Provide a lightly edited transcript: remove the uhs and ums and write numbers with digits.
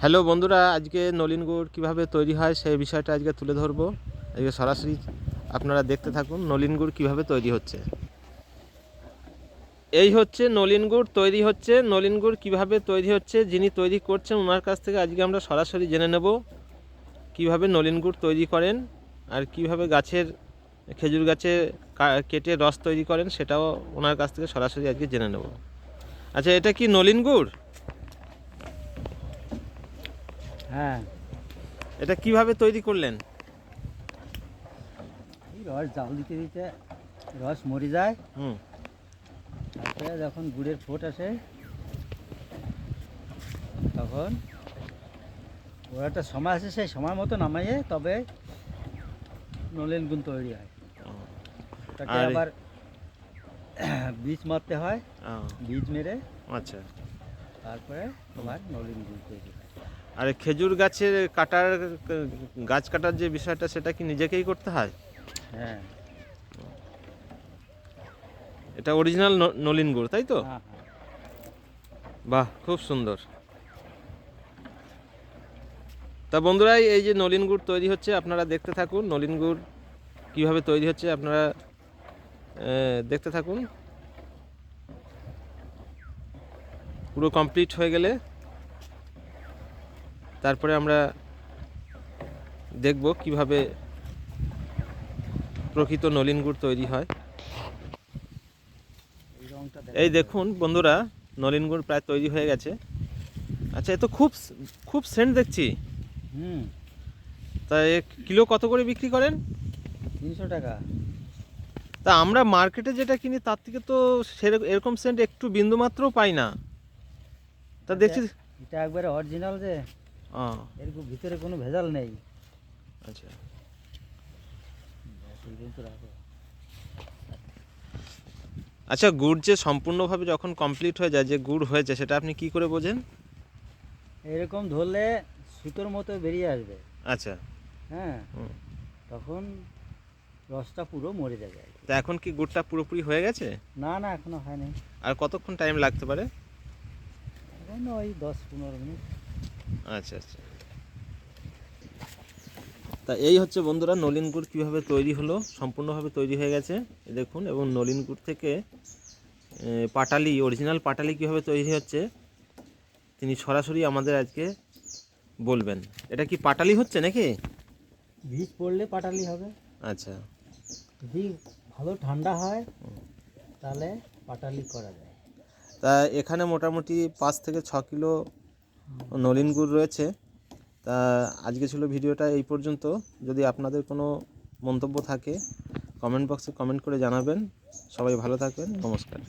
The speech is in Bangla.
হ্যালো বন্ধুরা, আজকে নলেন গুড় কীভাবে তৈরি হয় সেই বিষয়টা আজকে তুলে ধরবো। আজকে সরাসরি আপনারা দেখতে থাকুন নলেন গুড় কীভাবে তৈরি হচ্ছে। এই হচ্ছে নলেন গুড় তৈরি হচ্ছে। নলেন গুড় কীভাবে তৈরি হচ্ছে, যিনি তৈরি করছেন ওনার কাছ থেকে আজকে আমরা সরাসরি জেনে নেব কীভাবে নলেন গুড় তৈরি করেন আর কীভাবে খেজুর গাছে কেটে রস তৈরি করেন সেটাও ওনার কাছ থেকে সরাসরি আজকে জেনে নেব। আচ্ছা, এটা কি নলেন গুড়? হ্যাঁ, এটা কিভাবে তৈরি করলেন? এই রস জাল দিতে দিতে রস মরে যায়। হুম। তারপরে যখন গুড়ের ফোট আসে তখন ওর একটা সময় আসে, সেই সময় মতো নামাইয়ে তবে নলেন গুড় তৈরি হয়। তাকে আর আবার বীজ মারতে হয়, বীজ মেরে আচ্ছা, তারপরে তোমার নলেন গুড় তৈরি হয়। আর খেজুর গাছের গাছ কাটার যে বিষয়টা সেটা কি নিজেকেই করতে হয়? হ্যাঁ, এটা অরিজিনাল নলেন গুড়, তাই তো? হ্যাঁ, হ্যাঁ। বাহ, খুব সুন্দর। তা বন্ধুরা, এই যে নলেন গুড় তৈরি হচ্ছে আপনারা দেখতে থাকুন। নলেন গুড় কীভাবে তৈরি হচ্ছে আপনারা দেখতে থাকুন। পুরো কমপ্লিট হয়ে গেলে তারপরে আমরা দেখব কিভাবে প্রকৃত নলেন গুড় তৈরি হয়। এই রংটা এই দেখুন বন্ধুরা, নলেন গুড় প্রায় তৈরি হয়ে গেছে। আচ্ছা, এ তো খুব খুব সেন্ট দেখছি। হুম, তা কিলো কত করে বিক্রি করেন? 300 টাকা। তা আমরা মার্কেটে যেটা কিনি তার থেকে তো এরকম সেন্ট একটু বিন্দু মাত্রও পাই না। তা দেখছি। এটা একবারে অরিজিনাল যে, এর ভিতরে কোনো ভেজাল নেই। আচ্ছা, আচ্ছা, গুড় যে সম্পূর্ণভাবে যখন কমপ্লিট হয়ে যায়, যে গুড় হয়েছে, সেটা আপনি কি করে বোঝেন? এরকম ধরলে সুতোর মতো বেরিয়ে আসবে। আচ্ছা। হ্যাঁ, তখন রসটা পুরো মরে যাবে। তা এখন কি গুড়টা পুরোপুরি হয়ে গেছে? না না, এখনো হয়নি। আর কতক্ষণ টাইম লাগতে পারে? এখন ওই 10-15 মিনিট। আচ্ছা, আচ্ছা। তা এই হচ্ছে বন্ধুরা নলেন গুড় কীভাবে তৈরি হলো, সম্পূর্ণভাবে তৈরি হয়ে গেছে দেখুন। এবং নলেন গুড় থেকে পাটালি, অরিজিনাল পাটালি কীভাবে তৈরি হচ্ছে তিনি সরাসরি আমাদের আজকে বলবেন। এটা কি পাটালি হচ্ছে নাকি? বীজ পড়লে পাটালি হবে। আচ্ছা। যদি ভালো ঠান্ডা হয় তাহলে পাটালি করা যায়। তা এখানে মোটামুটি 5 থেকে 6 কিলো নলেন গুড় রয়েছে। তা আজকে ছিল ভিডিওটা এই পর্যন্ত। যদি আপনাদের কোনো মন্তব্য থাকে কমেন্ট বক্সে কমেন্ট করে জানাবেন। সবাই ভালো থাকবেন, নমস্কার।